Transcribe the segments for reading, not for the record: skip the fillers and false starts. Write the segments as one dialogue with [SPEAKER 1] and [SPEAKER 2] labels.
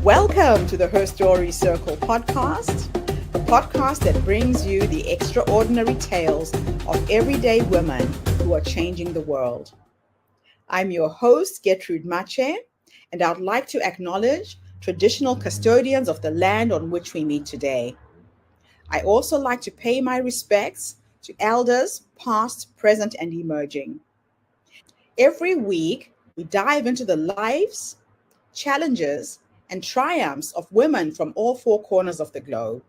[SPEAKER 1] Welcome to the Her Story Circle podcast, the podcast that brings you the extraordinary tales of everyday women who are changing the world. I'm your host, Gertrude Mache, and I'd like to acknowledge traditional custodians of the land on which we meet today. I also like to pay my respects to elders, past, present, and emerging. Every week, we dive into the lives, challenges, and triumphs of women from all four corners of the globe.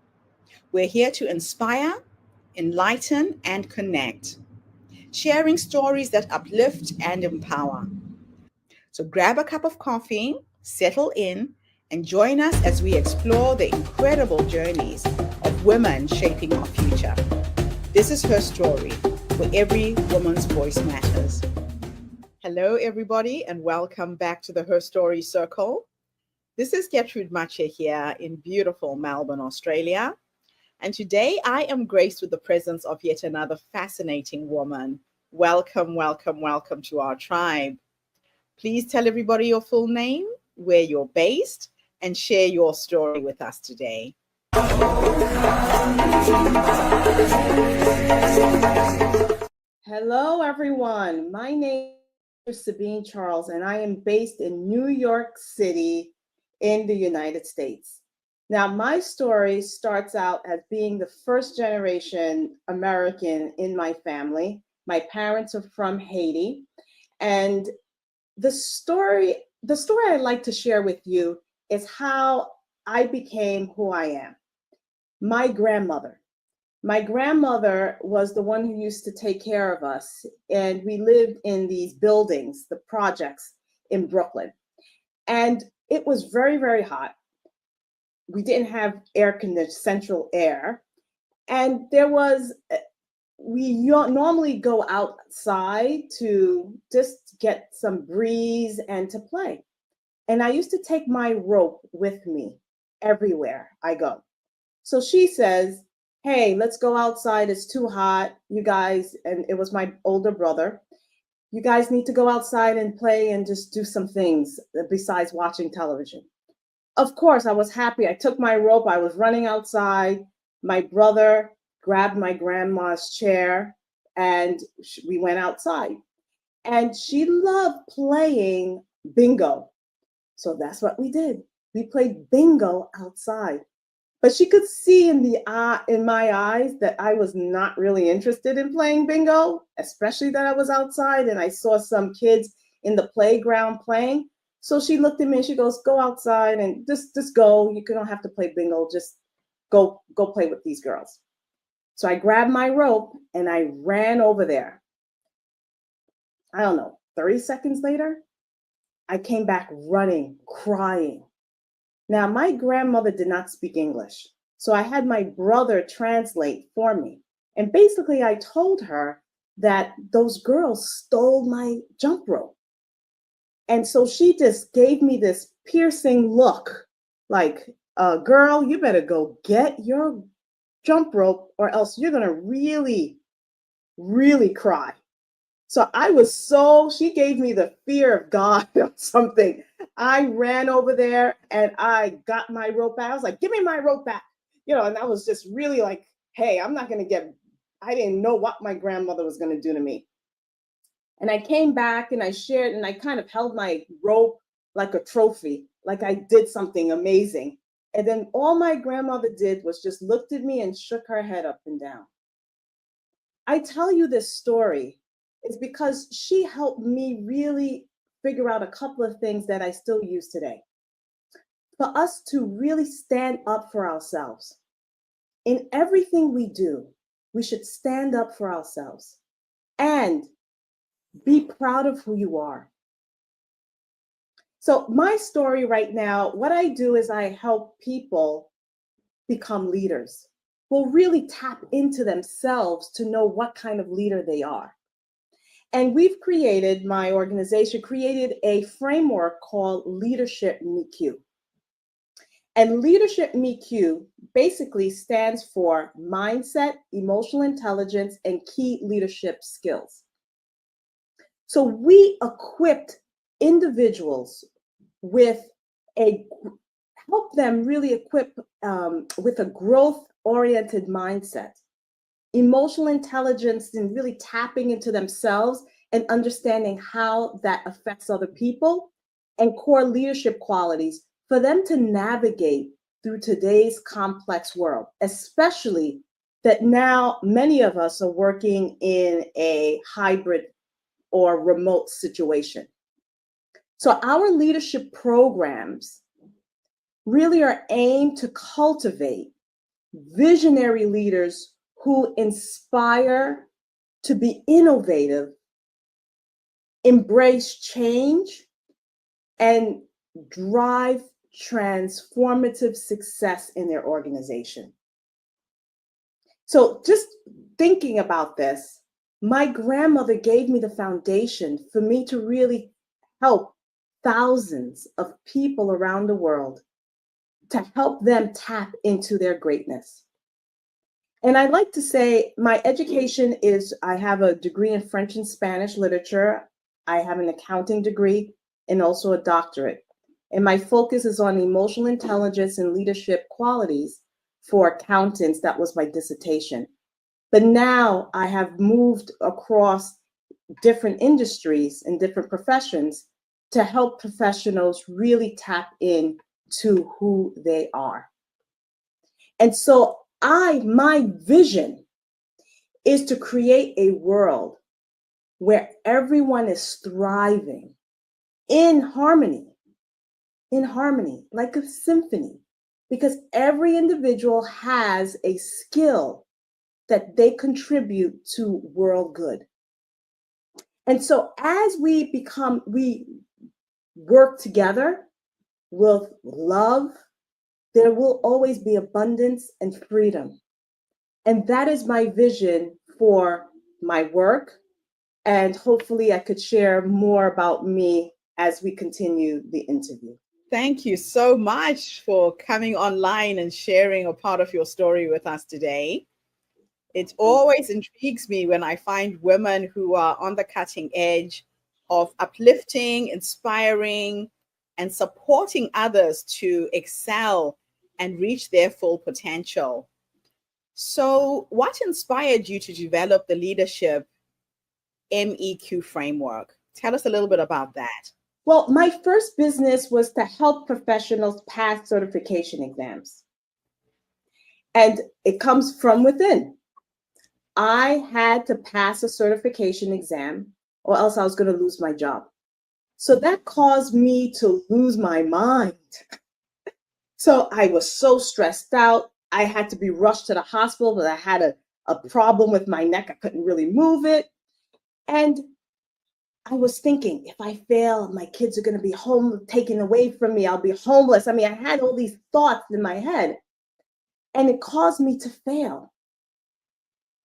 [SPEAKER 1] We're here to inspire, enlighten, and connect, sharing stories that uplift and empower. So grab a cup of coffee, settle in, and join us as we explore the incredible journeys of women shaping our future. This is Her Story, where every woman's voice matters. Hello, everybody, and welcome back to the Her Story Circle. This is Gertrude Mache here in beautiful Melbourne, Australia. And today I am graced with the presence of yet another fascinating woman. Welcome, welcome, welcome to our tribe. Please tell everybody your full name, where you're based, and share your story with us today.
[SPEAKER 2] Hello, everyone. My name is Sabine Charles, and I am based in New York City in the United States. Now, my story starts out as being the first generation American in my family. My parents are from Haiti, and the story I'd like to share with you is how I became who I am. My grandmother was the one who used to take care of us, and we lived in these buildings, the projects in Brooklyn. And it was very, very hot. We didn't have central air. And we normally go outside to just get some breeze and to play. And I used to take my rope with me everywhere I go. So she says, hey, let's go outside. It's too hot, you guys. And it was my older brother. You guys need to go outside and play and just do some things besides watching television. Of course, I was happy. I took my rope. I was running outside. My brother grabbed my grandma's chair and we went outside. And she loved playing bingo. So that's what we did. We played bingo outside. But she could see in my eyes that I was not really interested in playing bingo, especially that I was outside and I saw some kids in the playground playing. So she looked at me and she goes, go outside and just go. You don't have to play bingo. Just go play with these girls. So I grabbed my rope and I ran over there. I don't know, 30 seconds later, I came back running, crying. Now, my grandmother did not speak English, so I had my brother translate for me. And basically, I told her that those girls stole my jump rope. And so she just gave me this piercing look like, girl, you better go get your jump rope or else you're going to really, really cry. So she gave me the fear of God or something. I ran over there and I got my rope back. I was like, give me my rope back. And I was just really like, hey, I didn't know what my grandmother was going to do to me. And I came back and I shared and I kind of held my rope like a trophy, like I did something amazing. And then all my grandmother did was just looked at me and shook her head up and down. I tell you this story is because she helped me really figure out a couple of things that I still use today. For us to really stand up for ourselves. In everything we do, we should stand up for ourselves and be proud of who you are. So my story right now, what I do is I help people become leaders who really tap into themselves to know what kind of leader they are. And my organization created a framework called Leadership MEQ. And Leadership MEQ basically stands for mindset, emotional intelligence, and key leadership skills. So we equipped individuals with help them really equip with a growth-oriented mindset, emotional intelligence, and really tapping into themselves and understanding how that affects other people, and core leadership qualities for them to navigate through today's complex world, especially that now many of us are working in a hybrid or remote situation. So our leadership programs really are aimed to cultivate visionary leaders who inspire to be innovative, embrace change, and drive transformative success in their organization. So just thinking about this, my grandmother gave me the foundation for me to really help thousands of people around the world, to help them tap into their greatness. And I'd like to say my education is, I have a degree in French and Spanish literature. I have an accounting degree and also a doctorate. And my focus is on emotional intelligence and leadership qualities for accountants. That was my dissertation. But now I have moved across different industries and different professions to help professionals really tap in to who they are. And so my vision is to create a world where everyone is thriving in harmony, like a symphony, because every individual has a skill that they contribute to world good. And so as we work together with love, there will always be abundance and freedom. And that is my vision for my work. And hopefully I could share more about me as we continue the interview.
[SPEAKER 1] Thank you so much for coming online and sharing a part of your story with us today. It always intrigues me when I find women who are on the cutting edge of uplifting, inspiring, and supporting others to excel and reach their full potential. So, what inspired you to develop the Leadership MEQ framework? Tell us a little bit about that.
[SPEAKER 2] Well, my first business was to help professionals pass certification exams. And it comes from within. I had to pass a certification exam or else I was going to lose my job. So that caused me to lose my mind. So I was so stressed out. I had to be rushed to the hospital because I had a problem with my neck. I couldn't really move it. And I was thinking, if I fail, my kids are going to be taken away from me. I'll be homeless. I mean, I had all these thoughts in my head, and it caused me to fail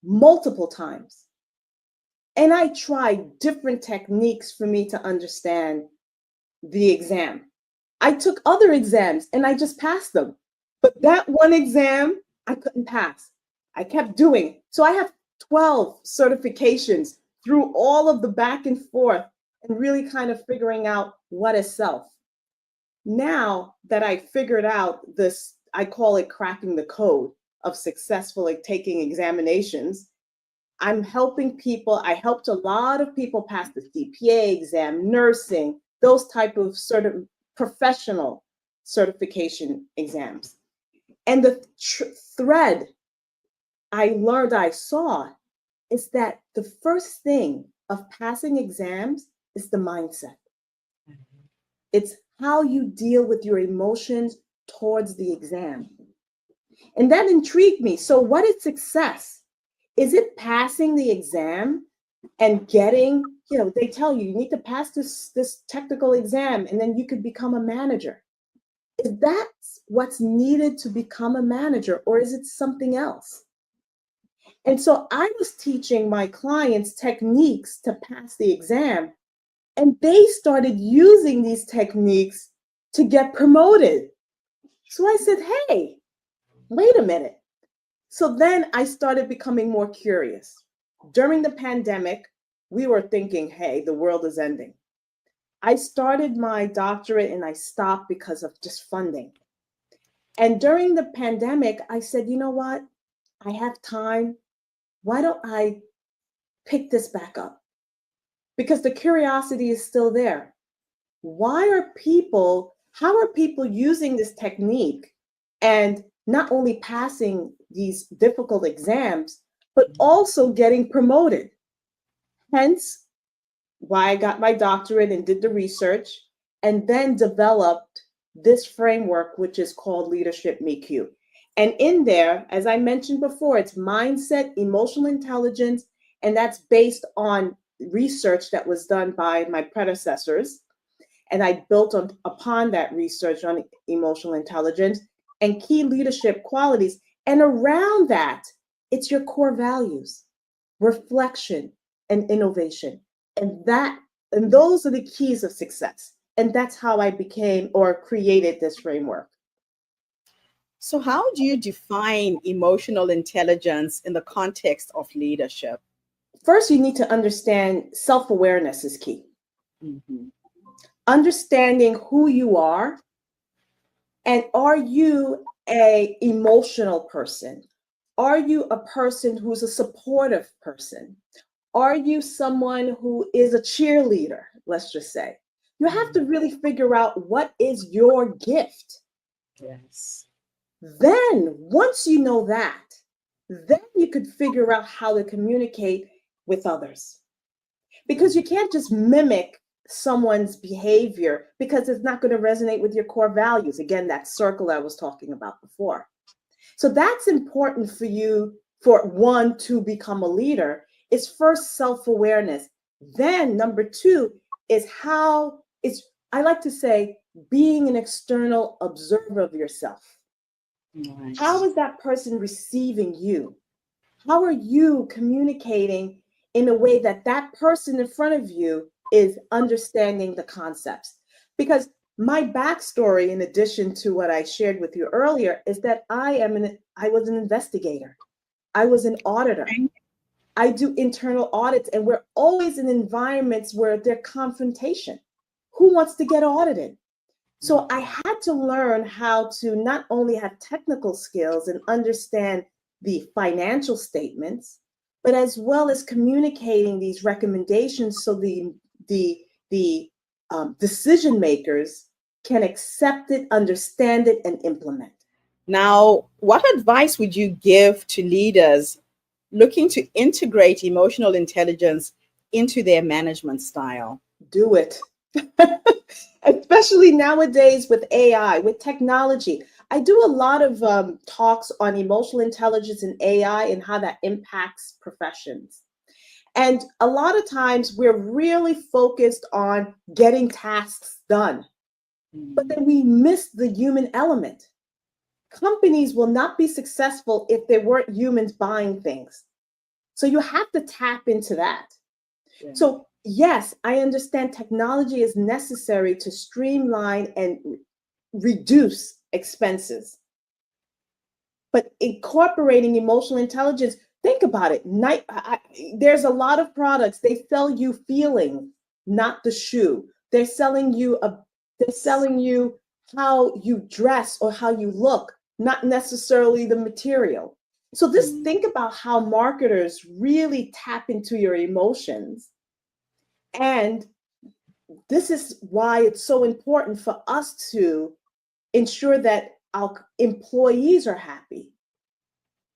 [SPEAKER 2] multiple times. And I tried different techniques for me to understand the exam. I took other exams and I just passed them. But that one exam, I couldn't pass. I kept doing it. So I have 12 certifications through all of the back and forth and really kind of figuring out what is self. Now that I figured out this, I call it cracking the code of successfully taking examinations, I'm helping people. I helped a lot of people pass the CPA exam, nursing, those type of sort of professional certification exams. And the thread I saw is that the first thing of passing exams is the mindset. It's how you deal with your emotions towards the exam. And that intrigued me. So what is success? Is it passing the exam and getting, they tell you need to pass this technical exam and then you could become a manager. Is that what's needed to become a manager, or is it something else? And so I was teaching my clients techniques to pass the exam, and they started using these techniques to get promoted. So I said, hey, wait a minute. So then I started becoming more curious. During the pandemic, we were thinking, hey, the world is ending. I started my doctorate and I stopped because of just funding. And during the pandemic, I said, you know what? I have time. Why don't I pick this back up? Because the curiosity is still there. How are people using this technique and not only passing these difficult exams, but also getting promoted? Hence, why I got my doctorate and did the research and then developed this framework, which is called Leadership MEQ. And in there, as I mentioned before, it's mindset, emotional intelligence, and that's based on research that was done by my predecessors. And I built upon that research on emotional intelligence and key leadership qualities. And around that, it's your core values, reflection, and innovation. And those are the keys of success. And that's how I became or created this framework.
[SPEAKER 1] So, how do you define emotional intelligence in the context of leadership?
[SPEAKER 2] First, you need to understand self-awareness is key.
[SPEAKER 1] Mm-hmm.
[SPEAKER 2] Understanding who you are, and are you a emotional person? Are you a person who's a supportive person? Are you someone who is a cheerleader? Let's just say. You have to really figure out what is your gift.
[SPEAKER 1] Yes.
[SPEAKER 2] Then, once you know that, then you could figure out how to communicate with others. Because you can't just mimic someone's behavior because it's not going to resonate with your core values. Again, that circle I was talking about before. So that's important for you, for one, to become a leader, is first self-awareness. Then number two is I like to say, being an external observer of yourself.
[SPEAKER 1] Nice.
[SPEAKER 2] How is that person receiving you? How are you communicating in a way that that person in front of you is understanding the concepts? Because my backstory, in addition to what I shared with you earlier, is that I was an investigator. I was an auditor. I do internal audits, and we're always in environments where there's confrontation. Who wants to get audited? So I had to learn how to not only have technical skills and understand the financial statements, but as well as communicating these recommendations so the decision makers can accept it, understand it, and implement.
[SPEAKER 1] Now, what advice would you give to leaders looking to integrate emotional intelligence into their management style?
[SPEAKER 2] Do it. Especially nowadays with AI, with technology. I do a lot of talks on emotional intelligence and AI and how that impacts professions. And a lot of times we're really focused on getting tasks done, but then we miss the human element. Companies will not be successful if there weren't humans buying things. So you have to tap into that.
[SPEAKER 1] Yeah.
[SPEAKER 2] So yes, I understand technology is necessary to streamline and reduce expenses. But incorporating emotional intelligence, think about it. There's a lot of products, they sell you feeling, not the shoe. They're selling you how you dress or how you look, not necessarily the material. So think about how marketers really tap into your emotions. And this is why it's so important for us to ensure that our employees are happy.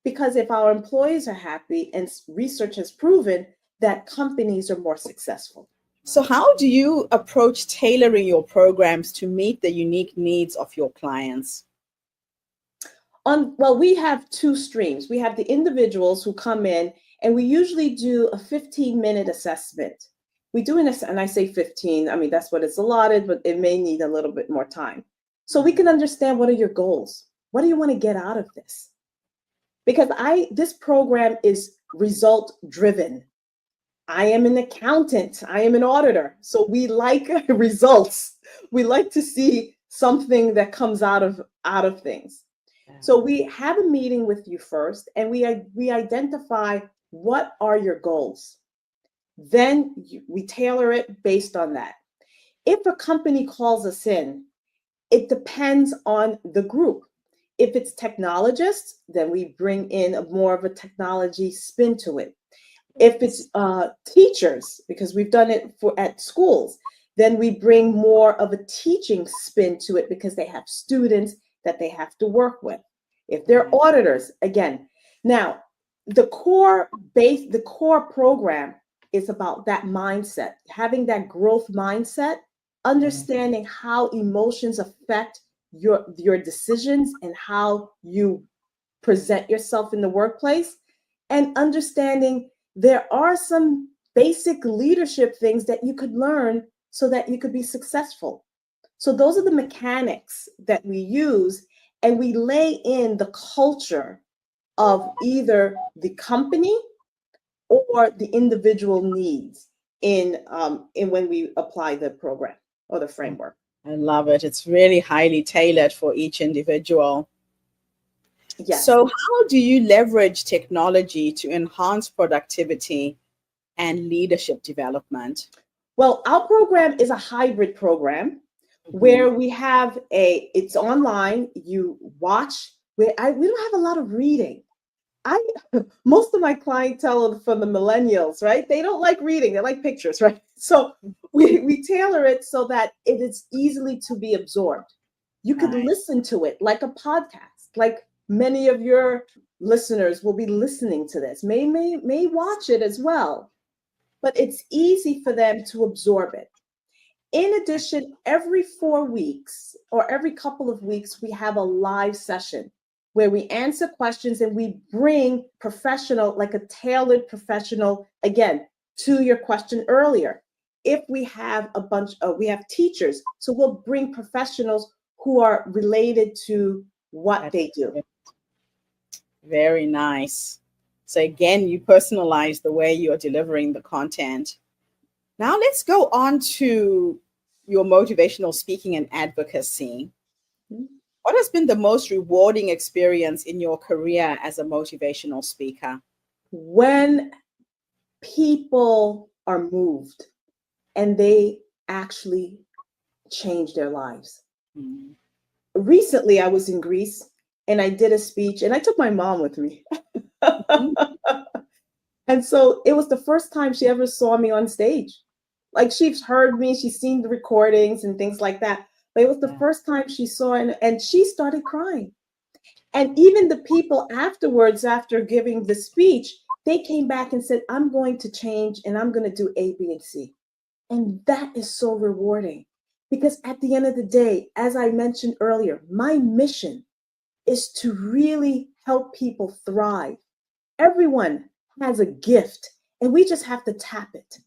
[SPEAKER 2] Because if our employees are happy, and research has proven that companies are more successful.
[SPEAKER 1] So, how do you approach tailoring your programs to meet the unique needs of your clients?
[SPEAKER 2] Well, we have two streams. We have the individuals who come in, and we usually do a 15-minute assessment. We do and I say 15, I mean, that's what it's allotted, but it may need a little bit more time. So we can understand, what are your goals? What do you want to get out of this? Because this program is result driven. I am an accountant. I am an auditor. So we like results. We like to see something that comes out of things. So we have a meeting with you first, and we identify what are your goals. Then we tailor it based on that. If a company calls us in, it depends on the group. If it's technologists, then we bring in more of a technology spin to it. If it's teachers, because we've done it at schools, then we bring more of a teaching spin to it because they have students that they have to work with. If they're auditors, again. Now, the core program is about that mindset, having that growth mindset, understanding how emotions affect your decisions and how you present yourself in the workplace, and understanding there are some basic leadership things that you could learn so that you could be successful. So those are the mechanics that we use, and we lay in the culture of either the company or the individual needs in when we apply the program or the framework.
[SPEAKER 1] I love it. It's really highly tailored for each individual.
[SPEAKER 2] Yes.
[SPEAKER 1] So how do you leverage technology to enhance productivity and leadership development?
[SPEAKER 2] Well, our program is a hybrid program where we have it's online, you watch, we don't have a lot of reading. Most of my clientele from the millennials, right? They don't like reading, they like pictures, right? So we tailor it so that it is easily to be absorbed. You could listen to it like a podcast, like many of your listeners will be listening to this, may watch it as well, but it's easy for them to absorb it. In addition, every 4 weeks or every couple of weeks, we have a live session where we answer questions and we bring professional, like a tailored professional, again, to your question earlier. If we have we have teachers, so we'll bring professionals who are related to what they do.
[SPEAKER 1] Very nice. So again, you personalize the way you're delivering the content. Now let's go on to your motivational speaking and advocacy. What has been the most rewarding experience in your career as a motivational speaker?
[SPEAKER 2] When people are moved and they actually change their lives. Recently, I was in Greece and I did a speech and I took my mom with me. And so it was the first time she ever saw me on stage. Like, she's heard me, she's seen the recordings and things like that. But it was the first time she saw it, and she started crying. And even the people afterwards, after giving the speech, they came back and said, I'm going to change and I'm going to do A, B, and C. And that is so rewarding because at the end of the day, as I mentioned earlier, my mission is to really help people thrive. Everyone has a gift and we just have to tap it.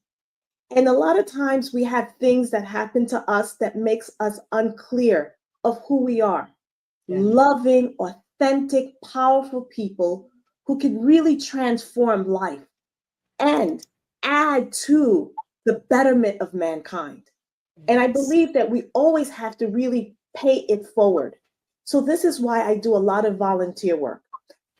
[SPEAKER 2] And a lot of times we have things that happen to us that makes us unclear of who we are. Loving, authentic, powerful people who can really transform life and add to the betterment of mankind. And I believe that we always have to really pay it forward. So this is why I do a lot of volunteer work.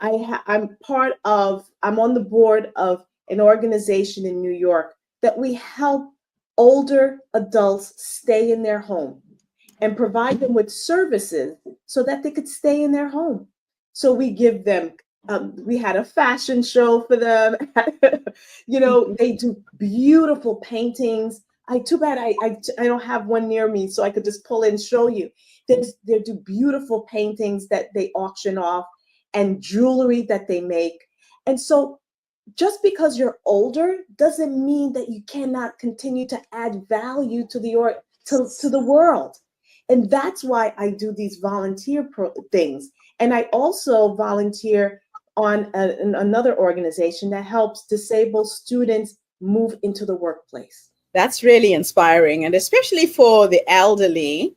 [SPEAKER 2] I'm on the board of an organization in New York that we help older adults stay in their home and provide them with services so that they could stay in their home. So we give them, we had a fashion show for them. They do beautiful paintings. Too bad I don't have one near me so I could just pull in and show you. They do beautiful paintings that they auction off and jewelry that they make. And so just because you're older doesn't mean that you cannot continue to add value to the world. And that's why I do these volunteer things. And I also volunteer on another organization that helps disabled students move into the workplace.
[SPEAKER 1] That's really inspiring. And especially for the elderly,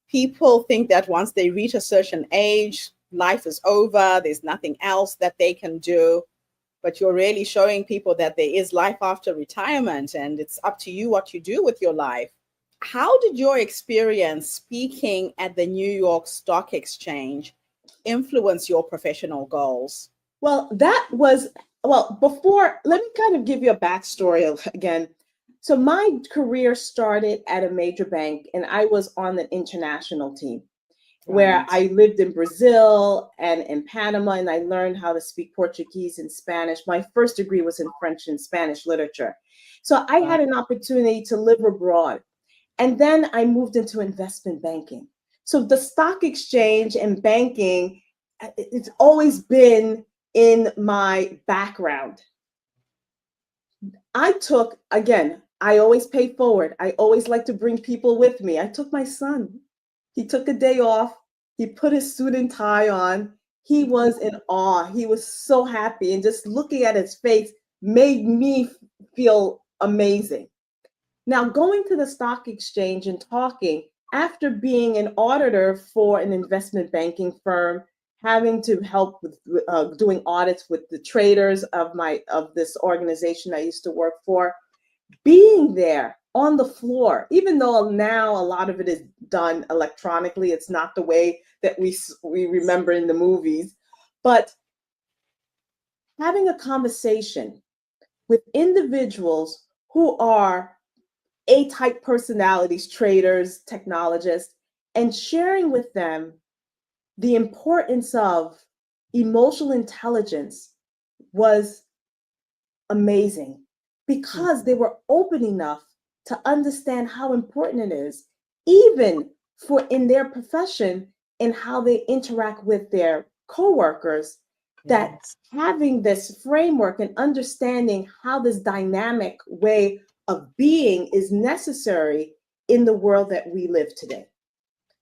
[SPEAKER 1] people think that once they reach a certain age, life is over, there's nothing else that they can do. But you're really showing people that there is life after retirement and it's up to you what you do with your life. How did your experience speaking at the New York Stock Exchange influence your professional goals?
[SPEAKER 2] Well, before, let me kind of give you a backstory again. So my career started at a major bank and I was on the international team. where
[SPEAKER 1] Right.
[SPEAKER 2] I lived in Brazil and in Panama, and I learned how to speak Portuguese and Spanish. My first degree was in French and Spanish literature. So I
[SPEAKER 1] Right.
[SPEAKER 2] had an opportunity to live abroad. And then I moved into investment banking. So the stock exchange and banking, it's always been in my background. I always pay forward. I always like to bring people with me. I took my son. He took a day off. He put his suit and tie on. He was in awe. He was so happy. And just looking at his face made me feel amazing. Now, going to the stock exchange and talking, after being an auditor for an investment banking firm, having to help with doing audits with the traders of this organization I used to work for, being there on the floor, even though now a lot of it is done electronically, it's not the way that we remember in the movies, but having a conversation with individuals who are A-type personalities, traders, technologists, and sharing with them the importance of emotional intelligence was amazing because they were open enough to understand how important it is, even for in their profession and how they interact with their coworkers, that
[SPEAKER 1] Yes.
[SPEAKER 2] having this framework and understanding how this dynamic way of being is necessary in the world that we live today.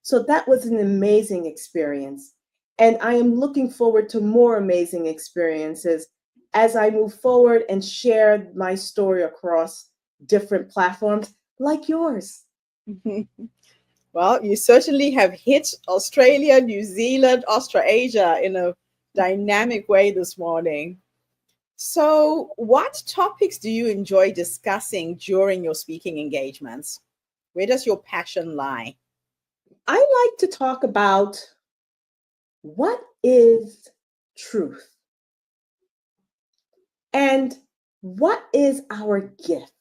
[SPEAKER 2] So that was an amazing experience. And I am looking forward to more amazing experiences as I move forward and share my story across different platforms like yours.
[SPEAKER 1] Well, you certainly have hit Australia, New Zealand, Australasia in a dynamic way this morning. So, what topics do you enjoy discussing during your speaking engagements? Where does your passion lie?
[SPEAKER 2] I like to talk about what is truth and what is our gift.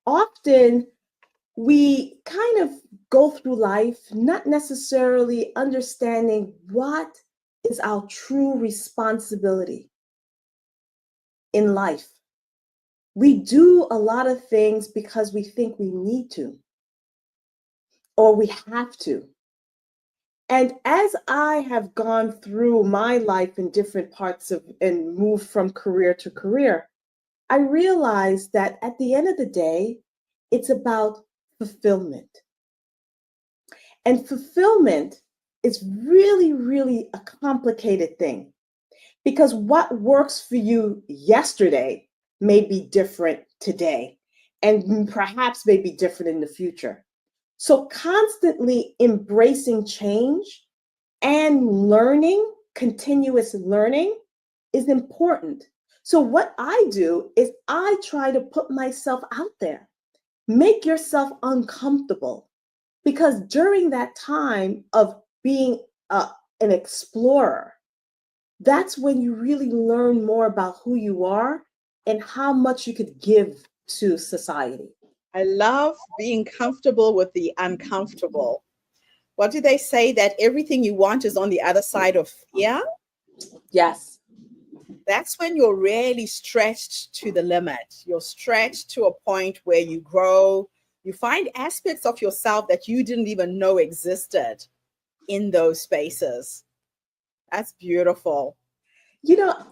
[SPEAKER 2] Often we kind of go through life not necessarily understanding what is our true responsibility in life. We do a lot of things because we think we need to or we have to. And as I have gone through my life in different parts of and moved from career to career, I realized that at the end of the day, it's about fulfillment. And fulfillment is really, really a complicated thing because what works for you yesterday may be different today and perhaps may be different in the future. So, constantly embracing change and learning, continuous learning is important. So, what I do is I try to put myself out there, make yourself uncomfortable because during that time of being an explorer, that's when you really learn more about who you are and how much you could give to society.
[SPEAKER 1] I love being comfortable with the uncomfortable. What do they say? That everything you want is on the other side of fear?
[SPEAKER 2] Yes.
[SPEAKER 1] That's when you're really stretched to the limit. You're stretched to a point where you grow. You find aspects of yourself that you didn't even know existed in those spaces. That's beautiful.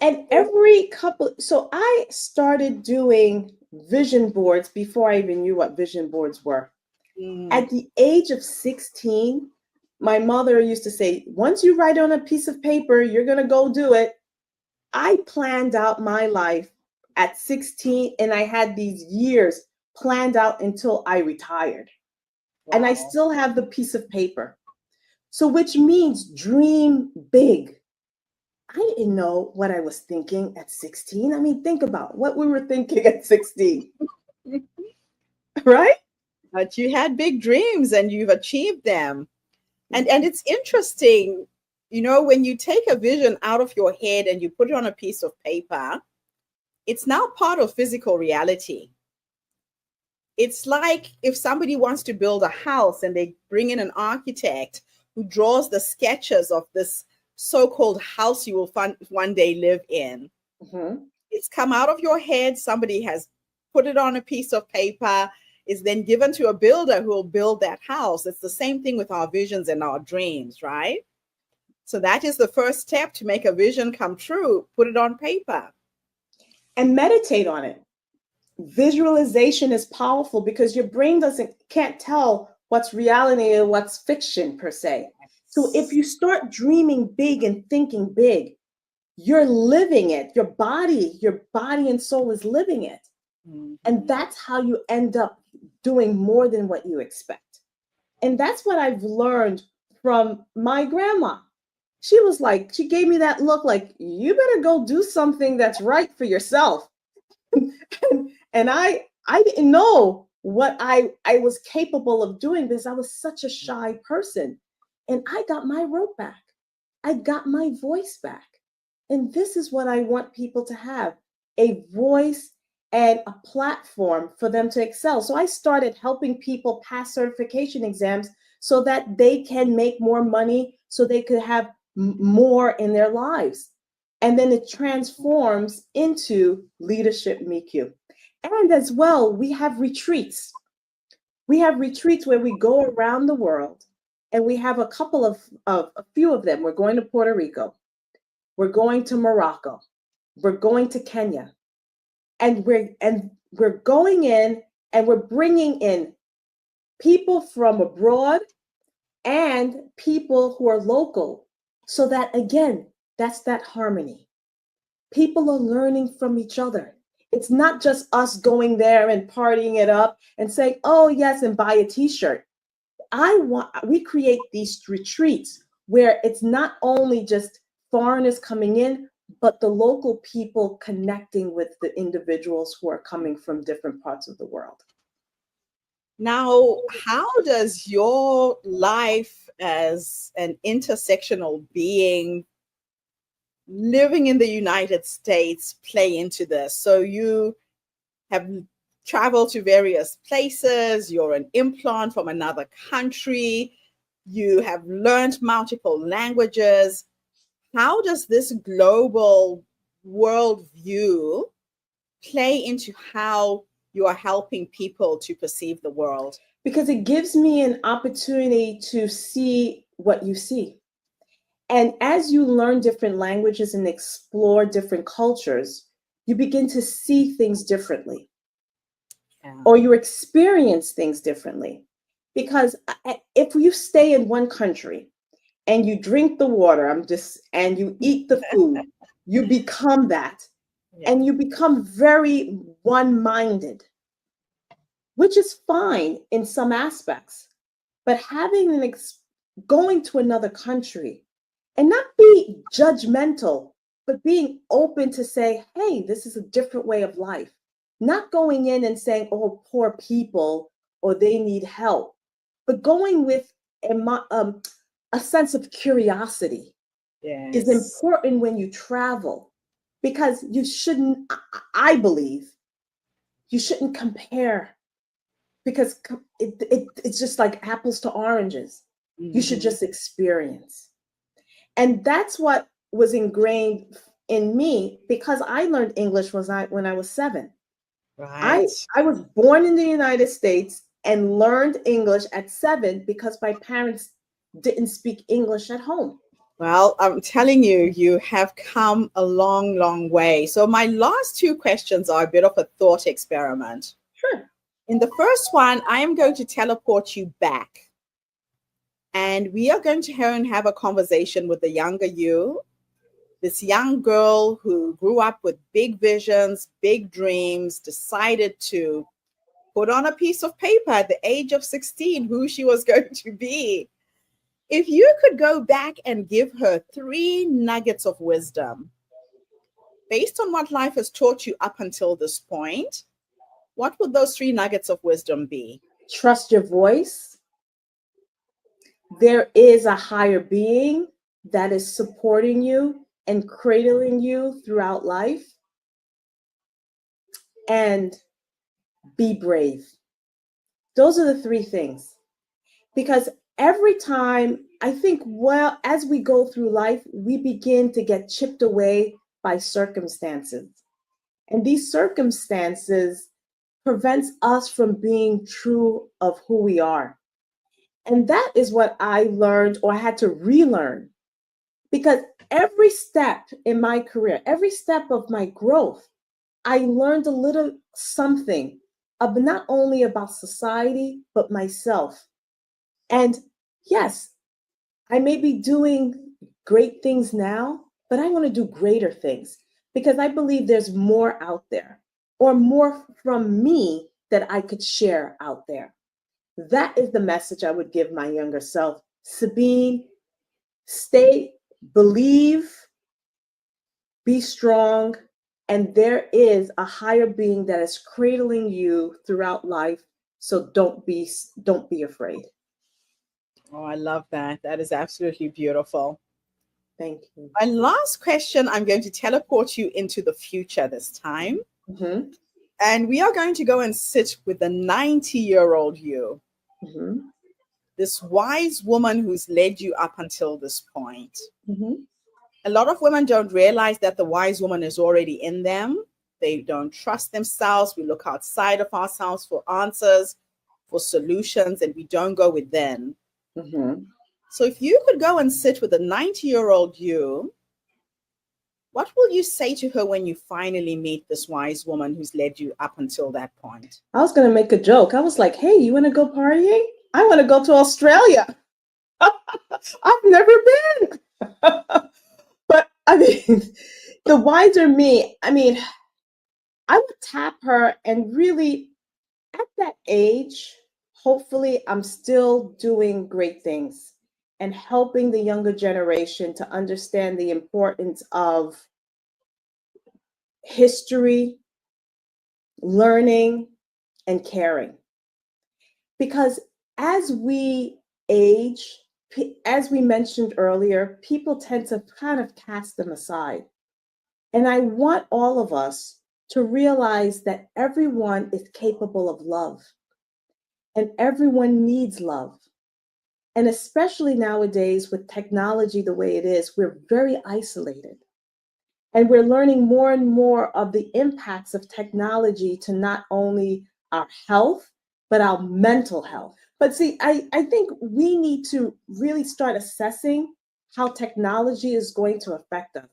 [SPEAKER 2] And every couple, so I started doing vision boards before I even knew what vision boards were.
[SPEAKER 1] Mm,
[SPEAKER 2] At the age of 16, my mother used to say, once you write on a piece of paper, you're going to go do it. I planned out my life at 16, and I had these years planned out until I retired. And I
[SPEAKER 1] wow.
[SPEAKER 2] still have the piece of paper. So, which means dream big. I didn't know what I was thinking at 16. I mean, think about what we were thinking at 16, right?
[SPEAKER 1] But you had big dreams and you've achieved them. And it's interesting, when you take a vision out of your head and you put it on a piece of paper, it's now part of physical reality. It's like if somebody wants to build a house and they bring in an architect who draws the sketches of this so-called house you will one day live in.
[SPEAKER 2] Mm-hmm.
[SPEAKER 1] It's come out of your head. Somebody has put it on a piece of paper, is then given to a builder who will build that house. It's the same thing with our visions and our dreams, right? So that is the first step to make a vision come true. Put it on paper.
[SPEAKER 2] And meditate on it. Visualization is powerful because your brain can't tell what's reality and what's fiction per se. So if you start dreaming big and thinking big, you're living it. Your body and soul is living it.
[SPEAKER 1] Mm-hmm.
[SPEAKER 2] And that's how you end up doing more than what you expect. And that's what I've learned from my grandma. She was like, she gave me that look like, you better go do something that's right for yourself. and I didn't know what I was capable of doing because I was such a shy person. And I got my rope back. I got my voice back. And this is what I want people to have, a voice and a platform for them to excel. So I started helping people pass certification exams so that they can make more money, so they could have more in their lives. And then it transforms into Leadership MEQ. And as well, we have retreats. We have retreats where we go around the world, and we have a few of them. We're going to Puerto Rico. We're going to Morocco. We're going to Kenya. And we're going in and we're bringing in people from abroad and people who are local, so that, again, that's that harmony. People are learning from each other. It's not just us going there and partying it up and saying, oh, yes, and buy a t-shirt. We create these retreats where it's not only just foreigners coming in, but the local people connecting with the individuals who are coming from different parts of the world.
[SPEAKER 1] Now, how does your life as an intersectional being living in the United States play into this? So you have traveled to various places, you're an implant from another country, you have learned multiple languages. How does this global worldview play into how you are helping people to perceive the world?
[SPEAKER 2] Because it gives me an opportunity to see what you see. And as you learn different languages and explore different cultures, you begin to see things differently. Yeah. Or you experience things differently. Because if you stay in one country and you drink the water, and you eat the food, you become that. Yeah. And you become very one-minded, which is fine in some aspects. But going to another country and not be judgmental, but being open to say, hey, this is a different way of life. Not going in and saying, oh, poor people, or they need help, but going with a sense of curiosity. Yes. Is important when you travel, because you shouldn't, I believe, you shouldn't compare, because it's just like apples to oranges. Mm-hmm. You should just experience. And that's what was ingrained in me, because I learned English when I was 7. Right. I was born in the United States and learned English at 7 because my parents didn't speak English at home.
[SPEAKER 1] Well, I'm telling you, you have come a long, long way. So my last 2 questions are a bit of a thought experiment.
[SPEAKER 2] Sure.
[SPEAKER 1] In the first one, I am going to teleport you back. And we are going to have a conversation with the younger you, this young girl who grew up with big visions, big dreams, decided to put on a piece of paper at the age of 16 who she was going to be. If you could go back and give her 3 nuggets of wisdom based on what life has taught you up until this point, what would those 3 nuggets of wisdom be?
[SPEAKER 2] Trust your voice. There is a higher being that is supporting you and cradling you throughout life. And be brave. Those are the three things. Because every time I think, well, as we go through life, we begin to get chipped away by circumstances. And these circumstances prevents us from being true of who we are. And that is what I learned, or I had to relearn, because every step in my career, every step of my growth, I learned a little something of not only about society, but myself. And yes, I may be doing great things now, but I want to do greater things because I believe there's more out there, or more from me that I could share out there. That is the message I would give my younger self. Sabine, stay, believe, be strong, and there is a higher being that is cradling you throughout life. So don't be afraid.
[SPEAKER 1] Oh, I love that. That is absolutely beautiful.
[SPEAKER 2] Thank you.
[SPEAKER 1] My last question, I'm going to teleport you into the future this time.
[SPEAKER 2] Mm-hmm.
[SPEAKER 1] And we are going to go and sit with the 90-year-old you,
[SPEAKER 2] Mm-hmm.
[SPEAKER 1] this wise woman who's led you up until this point.
[SPEAKER 2] Mm-hmm.
[SPEAKER 1] A lot of women don't realize that the wise woman is already in them. They don't trust themselves. We look outside of ourselves for answers, for solutions, and we don't go within.
[SPEAKER 2] Mm-hmm.
[SPEAKER 1] So if you could go and sit with a 90-year-old you, what will you say to her when you finally meet this wise woman who's led you up until that point?
[SPEAKER 2] I was going to make a joke. I was like, hey, you want to go partying? I want to go to Australia. I've never been. But I mean, the wiser me, I mean, I would tap her and really, at that age, hopefully I'm still doing great things and helping the younger generation to understand the importance of history, learning, and caring. Because as we age, as we mentioned earlier, people tend to kind of cast them aside. And I want all of us to realize that everyone is capable of love and everyone needs love. And especially nowadays with technology the way it is, we're very isolated. And we're learning more and more of the impacts of technology to not only our health, but our mental health. But see, I think we need to really start assessing how technology is going to affect us.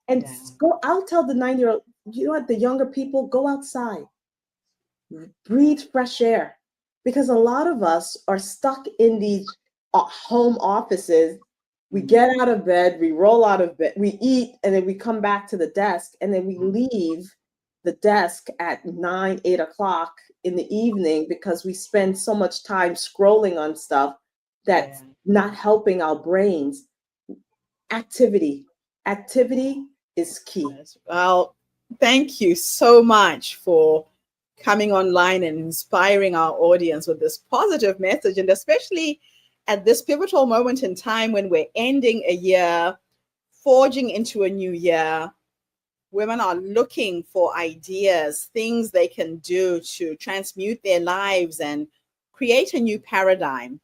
[SPEAKER 2] And
[SPEAKER 1] Yeah.
[SPEAKER 2] I'll tell the 9-year-old, you know what, the younger people, go outside, breathe fresh air. Because a lot of us are stuck in these home offices. We get out of bed, we roll out of bed, we eat, and then we come back to the desk, and then we leave the desk at 9, 8 o'clock in the evening because we spend so much time scrolling on stuff that's not helping our brains. Activity is key.
[SPEAKER 1] Well, thank you so much for coming online and inspiring our audience with this positive message, and especially at this pivotal moment in time when we're ending a year, forging into a new year. Women are looking for ideas, things they can do to transmute their lives and create a new paradigm.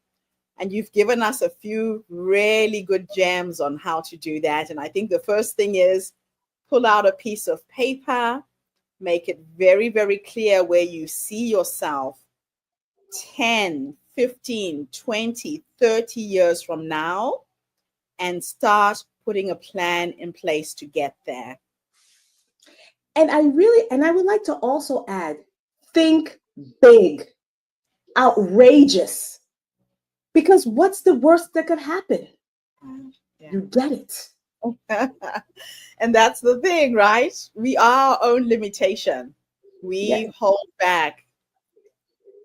[SPEAKER 1] And you've given us a few really good gems on how to do that. And I think the first thing is pull out a piece of paper, make it very, very clear where you see yourself 10, 15, 20, 30 years from now, and start putting a plan in place to get there.
[SPEAKER 2] And I would like to also add, think big, outrageous. Because what's the worst that could happen?
[SPEAKER 1] Yeah.
[SPEAKER 2] You get it.
[SPEAKER 1] And that's the thing, right? We are our own limitation. We hold back.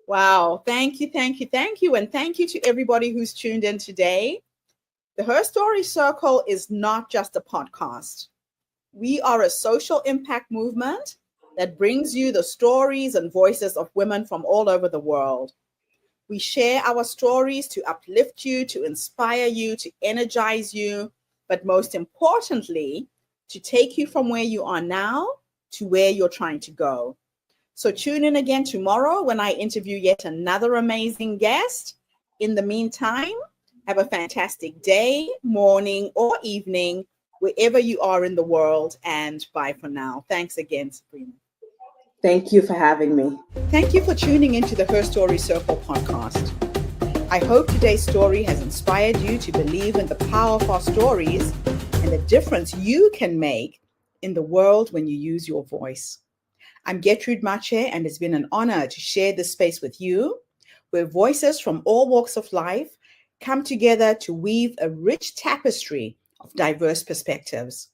[SPEAKER 1] Wow. Thank you, thank you, thank you. And thank you to everybody who's tuned in today. The Her Story Circle is not just a podcast. We are a social impact movement that brings you the stories and voices of women from all over the world. We share our stories to uplift you, to inspire you, to energize you, but most importantly, to take you from where you are now to where you're trying to go. So tune in again tomorrow when I interview yet another amazing guest. In the meantime, have a fantastic day, morning, or evening, wherever you are in the world. And bye for now. Thanks again, Sabrina.
[SPEAKER 2] Thank you for having me.
[SPEAKER 1] Thank you for tuning into the Her Story Circle podcast. I hope today's story has inspired you to believe in the power of our stories and the difference you can make in the world when you use your voice. I'm Gertrude Mache, and it's been an honor to share this space with you, where voices from all walks of life come together to weave a rich tapestry of diverse perspectives.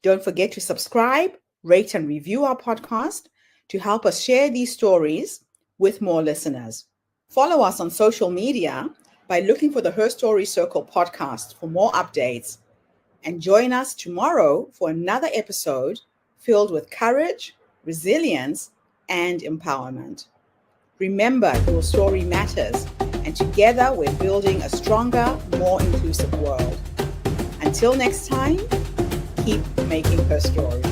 [SPEAKER 1] Don't forget to subscribe, rate, and review our podcast to help us share these stories with more listeners. Follow us on social media by looking for the Her Story Circle podcast for more updates, and join us tomorrow for another episode filled with courage, resilience, and empowerment. Remember, your story matters, and together we're building a stronger, more inclusive world. Until next time, keep making her story.